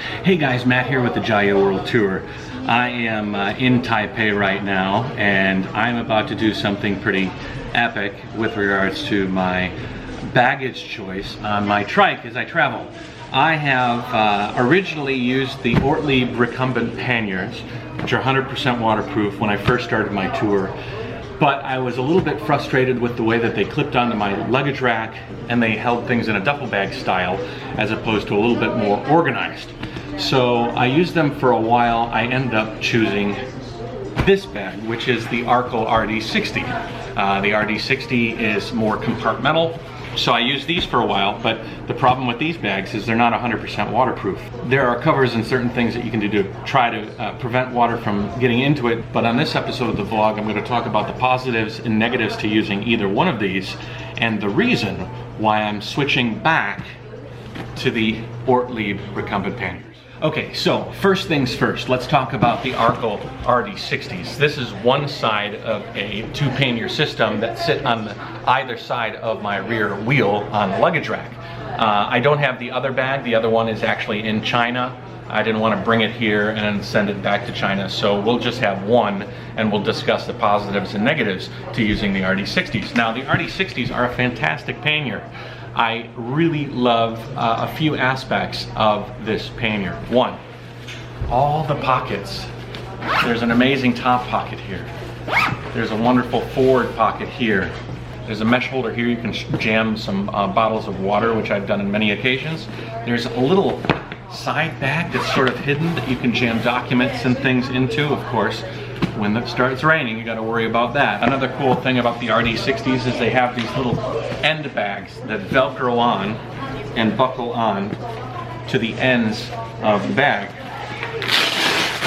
Hey guys, Matt here with the Jayoe World Tour. I am in Taipei right now, and I'm about to do something pretty epic with regards to my baggage choice on my trike as I travel. I have originally used the Ortlieb Recumbent Panniers, which are 100% waterproof when I first started my tour. But I was a little bit frustrated with the way that they clipped onto my luggage rack and they held things in a duffel bag style as opposed to a little bit more organized. So I used them for a while. I ended up choosing this bag, which is the Arkel RD60. The RD60 is more compartmental. So I used these for a while, but the problem with these bags is they're not 100% waterproof. There are covers and certain things that you can do to try to prevent water from getting into it, but on this episode of the vlog, I'm going to talk about the positives and negatives to using either one of these, and the reason why I'm switching back to the Ortlieb Recumbent Panniers. Okay, so first things first, let's talk about the Arkel RD60s. This is one side of a two pannier system that sit on either side of my rear wheel on the luggage rack. I don't have the other bag. The other one is actually in China. I didn't want to bring it here and send it back to China, so we'll just have one and we'll discuss the positives and negatives to using the RD60s. Now, the RD60s are a fantastic pannier. I really love a few aspects of this pannier. One, all the pockets. There's an amazing top pocket here. There's a wonderful forward pocket here. There's a mesh holder here. You can jam some bottles of water, which I've done on many occasions. There's a little side bag that's sort of hidden that you can jam documents and things into, of course. When it starts raining, you got to worry about that. Another cool thing about the RD60s is they have these little end bags that Velcro on and buckle on to the ends of the bag.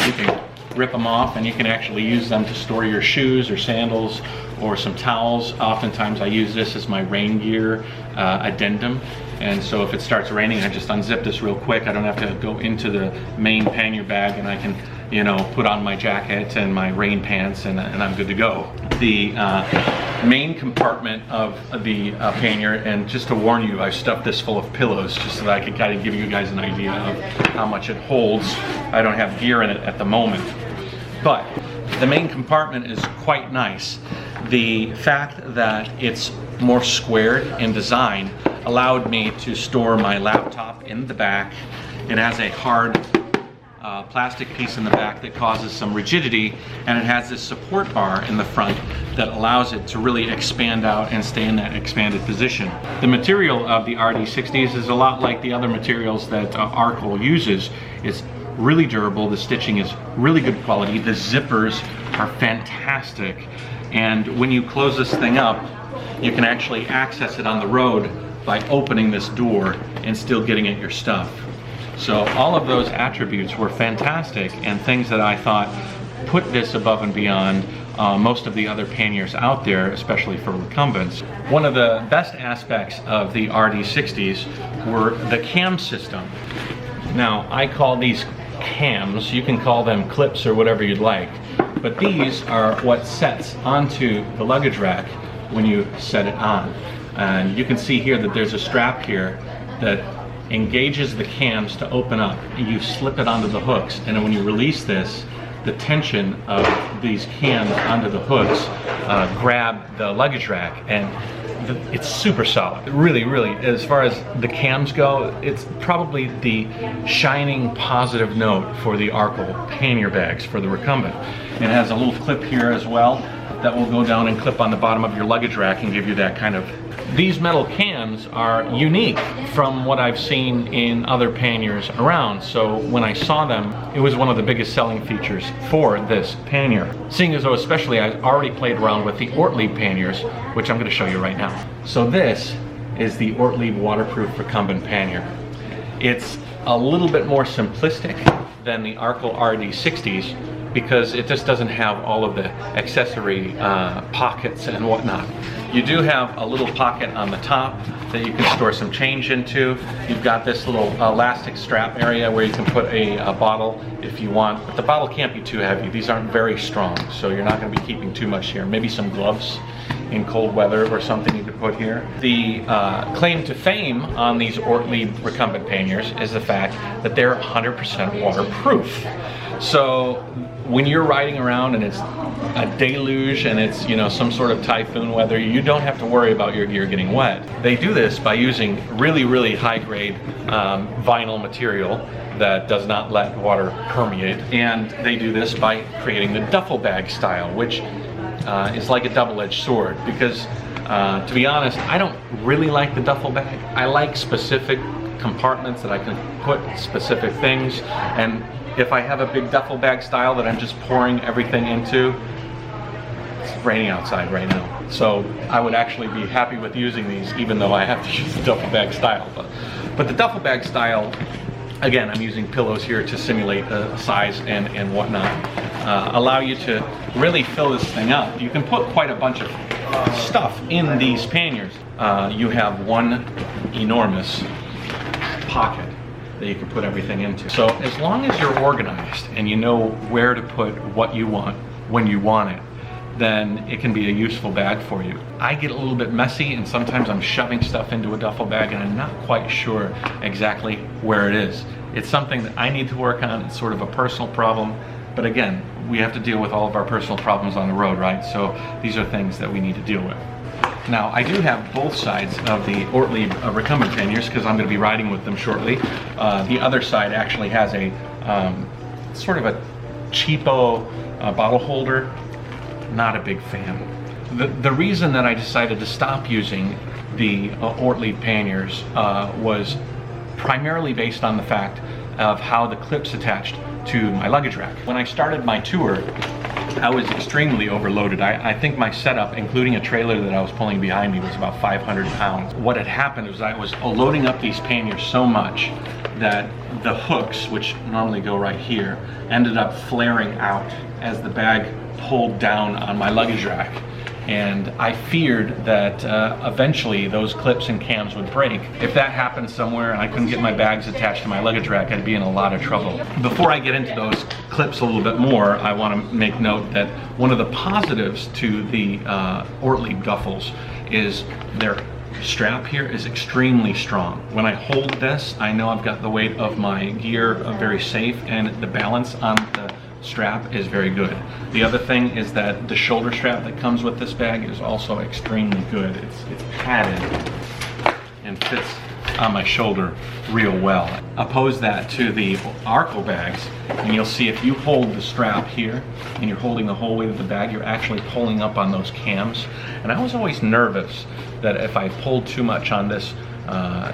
You can rip them off and you can actually use them to store your shoes or sandals or some towels. Oftentimes I use this as my rain gear addendum. And so if it starts raining, I just unzip this real quick. I don't have to go into the main pannier bag, and I can, you know, put on my jacket and my rain pants and I'm good to go. The main compartment of the pannier, and just to warn you, I've stuffed this full of pillows just so that I could kind of give you guys an idea of how much it holds. I don't have gear in it at the moment, but the main compartment is quite nice. The fact that it's more squared in design allowed me to store my laptop in the back. It has a hard plastic piece in the back that causes some rigidity, and it has this support bar in the front that allows it to really expand out and stay in that expanded position. The material of the RD60s is a lot like the other materials that Arkel uses. It's really durable. The stitching is really good quality. The zippers are fantastic, and when you close this thing up, you can actually access it on the road by opening this door and still getting at your stuff. So all of those attributes were fantastic and things that I thought put this above and beyond most of the other panniers out there, especially for recumbents. One of the best aspects of the RD60s were the cam system. Now, I call these cams. You can call them clips or whatever you'd like, but these are what sets onto the luggage rack when you set it on. And you can see here that there's a strap here that engages the cams to open up. You slip it onto the hooks, and then when you release this, the tension of these cams onto the hooks grab the luggage rack, and it's super solid. Really, really, as far as the cams go, it's probably the shining positive note for the Arkel pannier bags for the recumbent. It has a little clip here as well that will go down and clip on the bottom of your luggage rack and give you that kind of. These metal cams are unique from what I've seen in other panniers around, so when I saw them, it was one of the biggest selling features for this pannier. Seeing as though especially I already played around with the Ortlieb panniers, which I'm going to show you right now. So this is the Ortlieb waterproof recumbent pannier. It's a little bit more simplistic than the Arkel RD60s because it just doesn't have all of the accessory pockets and whatnot. You do have a little pocket on the top that you can store some change into. You've got this little elastic strap area where you can put a bottle if you want, but the bottle can't be too heavy. These aren't very strong, so you're not going to be keeping too much here. Maybe some gloves in cold weather or something you could put here. The claim to fame on these Ortlieb Recumbent Panniers is the fact that they're 100% waterproof. So when you're riding around and it's a deluge and it's, you know, some sort of typhoon weather, you don't have to worry about your gear getting wet. They do this by using really high grade vinyl material that does not let water permeate, and they do this by creating the duffel bag style, which is like a double-edged sword, because to be honest, I don't really like the duffel bag. I like specific compartments that I can put specific things, and if I have a big duffel bag style that I'm just pouring everything into, it's raining outside right now, so I would actually be happy with using these even though I have to use the duffel bag style. But the duffel bag style, again, I'm using pillows here to simulate the size and whatnot, allow you to really fill this thing up. You can put quite a bunch of stuff in these panniers. You have one enormous pocket that you can put everything into. So as long as you're organized and you know where to put what you want when you want it, then it can be a useful bag for you. I get a little bit messy and sometimes I'm shoving stuff into a duffel bag and I'm not quite sure exactly where it is. It's something that I need to work on. It's sort of a personal problem, but again, we have to deal with all of our personal problems on the road, right? So these are things that we need to deal with. Now, I do have both sides of the Ortlieb Recumbent Panniers because I'm going to be riding with them shortly. The other side actually has a sort of a cheapo bottle holder. Not a big fan. The reason that I decided to stop using the Ortlieb panniers was primarily based on the fact of how the clips attached to my luggage rack. When I started my tour, I was extremely overloaded. I think my setup, including a trailer that I was pulling behind me, was about 500 pounds. What had happened was I was loading up these panniers so much that the hooks, which normally go right here, ended up flaring out as the bag pulled down on my luggage rack. And I feared that eventually those clips and cams would break. If that happened somewhere and I couldn't get my bags attached to my luggage rack, I'd be in a lot of trouble. Before I get into those clips a little bit more, I want to make note that one of the positives to the Ortlieb duffels is their strap here is extremely strong. When I hold this, I know I've got the weight of my gear very safe, and the balance on the strap is very good. The other thing is that the shoulder strap that comes with this bag is also extremely good. It's padded and fits on my shoulder real well. Oppose that to the Arkel bags, and you'll see if you hold the strap here and you're holding the whole weight of the bag, you're actually pulling up on those cams. And I was always nervous that if I pulled too much on this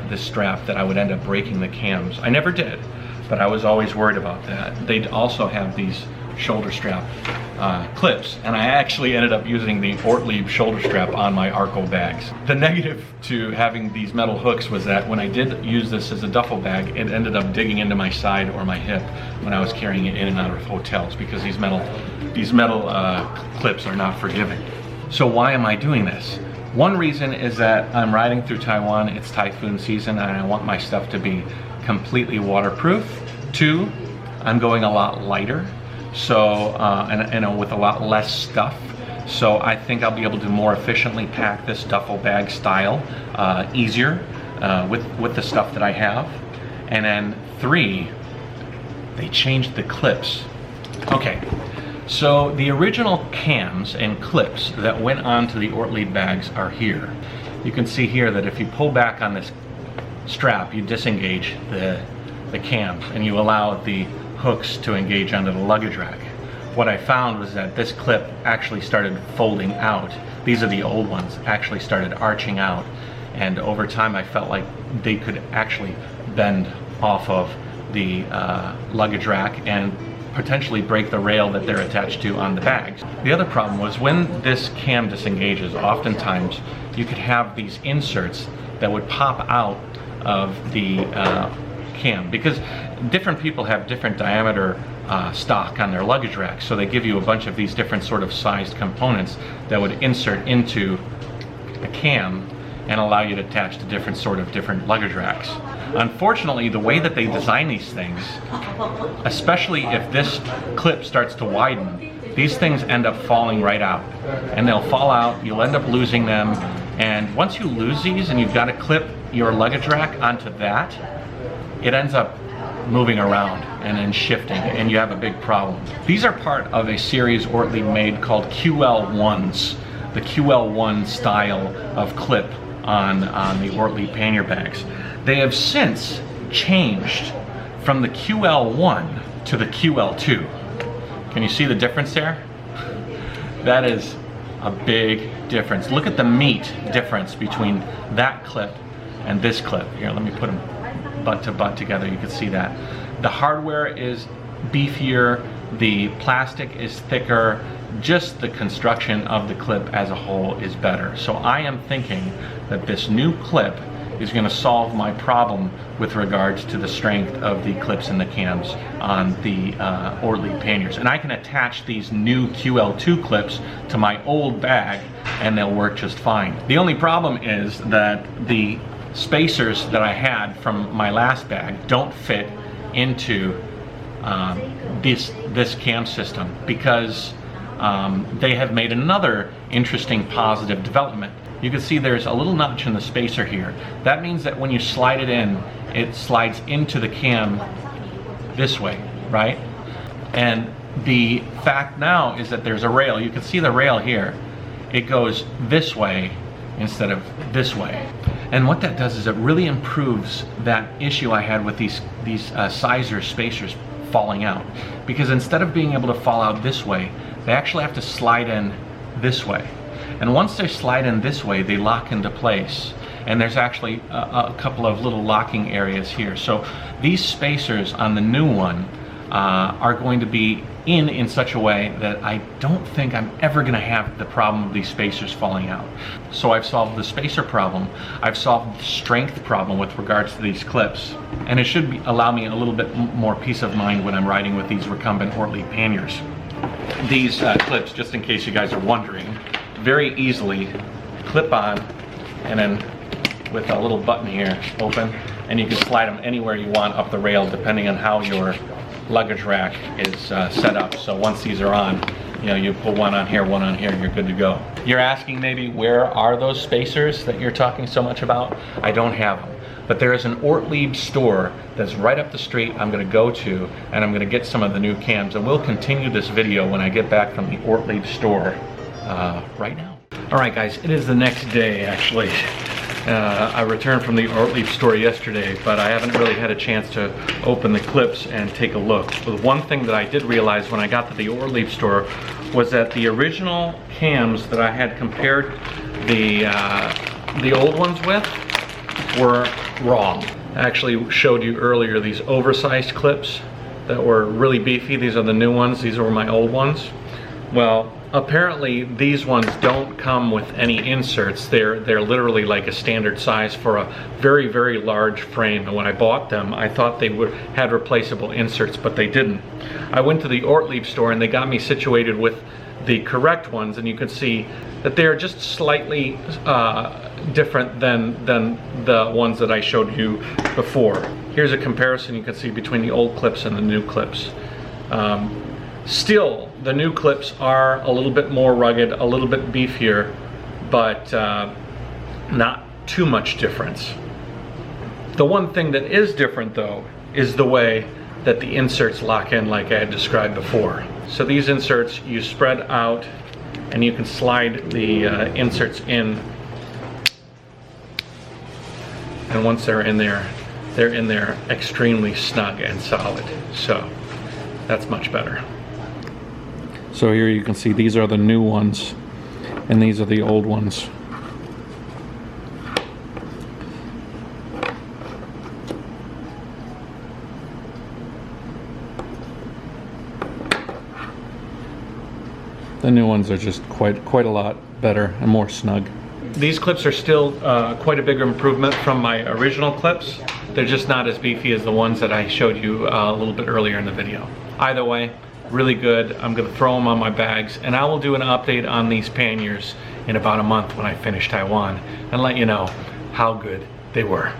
this strap that I would end up breaking the cams. I never did, but I was always worried about that. They'd also have these shoulder strap clips, and I actually ended up using the Ortlieb shoulder strap on my Arkel bags. The negative to having these metal hooks was that when I did use this as a duffel bag, it ended up digging into my side or my hip when I was carrying it in and out of hotels, because these metal clips are not forgiving. So why am I doing this? One reason is that I'm riding through Taiwan, it's typhoon season, and I want my stuff to be completely waterproof. Two, I'm going a lot lighter, so and with a lot less stuff. So I think I'll be able to more efficiently pack this duffel bag style easier with the stuff that I have. And then three, they changed the clips. Okay, so the original cams and clips that went onto the Ortlieb bags are here. You can see here that if you pull back on this strap, you disengage the cams and you allow the hooks to engage onto the luggage rack. What I found was that this clip actually started folding out. These are the old ones, actually started arching out, and over time I felt like they could actually bend off of the luggage rack and potentially break the rail that they're attached to on the bags. The other problem was when this cam disengages, oftentimes you could have these inserts that would pop out of the cam, because different people have different diameter stock on their luggage racks, so they give you a bunch of these different sort of sized components that would insert into a cam and allow you to attach to different luggage racks. Unfortunately, the way that they design these things, especially if this clip starts to widen, these things end up falling right out. And they'll fall out, you'll end up losing them. And once you lose these and you've got to clip your luggage rack onto that, it ends up moving around and then shifting, and you have a big problem. These are part of a series Ortlieb made called QL1s, the QL1 style of clip on the Ortlieb pannier bags. They have since changed from the QL1 to the QL2. Can you see the difference there? That is a big difference. Look at the meat difference between that clip and this clip. Here, let me put them butt to butt together. You can see that. The hardware is beefier, the plastic is thicker, just the construction of the clip as a whole is better. So I am thinking that this new clip is going to solve my problem with regards to the strength of the clips and the cams on the Ortlieb panniers. And I can attach these new QL2 clips to my old bag and they'll work just fine. The only problem is that the spacers that I had from my last bag don't fit into this cam system, because they have made another interesting positive development. You can see there's a little notch in the spacer here. That means that when you slide it in, it slides into the cam this way, right? And the fact now is that there's a rail. You can see the rail here. It goes this way instead of this way. And what that does is it really improves that issue I had with these sizer spacers falling out. Because instead of being able to fall out this way, they actually have to slide in this way. And once they slide in this way, they lock into place. And there's actually a couple of little locking areas here. So these spacers on the new one are going to be in such a way that I don't think I'm ever going to have the problem of these spacers falling out. So I've solved the spacer problem. I've solved the strength problem with regards to these clips. And it should allow me a little bit more peace of mind when I'm riding with these recumbent Ortlieb panniers. These clips, just in case you guys are wondering, very easily clip on, and then with a little button here, open, and you can slide them anywhere you want up the rail depending on how your luggage rack is set up. So once these are on, you know, you put one on here, you're good to go. You're asking maybe, where are those spacers that you're talking so much about? I don't have them. But there is an Ortlieb store that's right up the street I'm going to go to, and I'm going to get some of the new cams. And we'll continue this video when I get back from the Ortlieb store right now. All right, guys, it is the next day, actually. I returned from the Ortlieb store yesterday, but I haven't really had a chance to open the clips and take a look. But one thing that I did realize when I got to the Ortlieb store was that the original cams that I had compared the old ones with were wrong. I actually showed you earlier these oversized clips that were really beefy. These are the new ones. These were my old ones. Well, apparently these ones don't come with any inserts. They're literally like a standard size for a very, very large frame. And when I bought them, I thought they had replaceable inserts, but they didn't. I went to the Ortlieb store and they got me situated with the correct ones, and you can see that they're just slightly different than the ones that I showed you before. Here's a comparison you can see between the old clips and the new clips. Still, the new clips are a little bit more rugged, a little bit beefier, but not too much difference. The one thing that is different though is the way that the inserts lock in, like I had described before. So these inserts, you spread out and you can slide the inserts in, and once they're in there extremely snug and solid. So that's much better. So here you can see these are the new ones and these are the old ones. The new ones are just quite a lot better and more snug. These clips are still quite a bigger improvement from my original clips. They're just not as beefy as the ones that I showed you a little bit earlier in the video. Either way, really good. I'm gonna throw them on my bags, and I will do an update on these panniers in about a month when I finish Taiwan and let you know how good they were.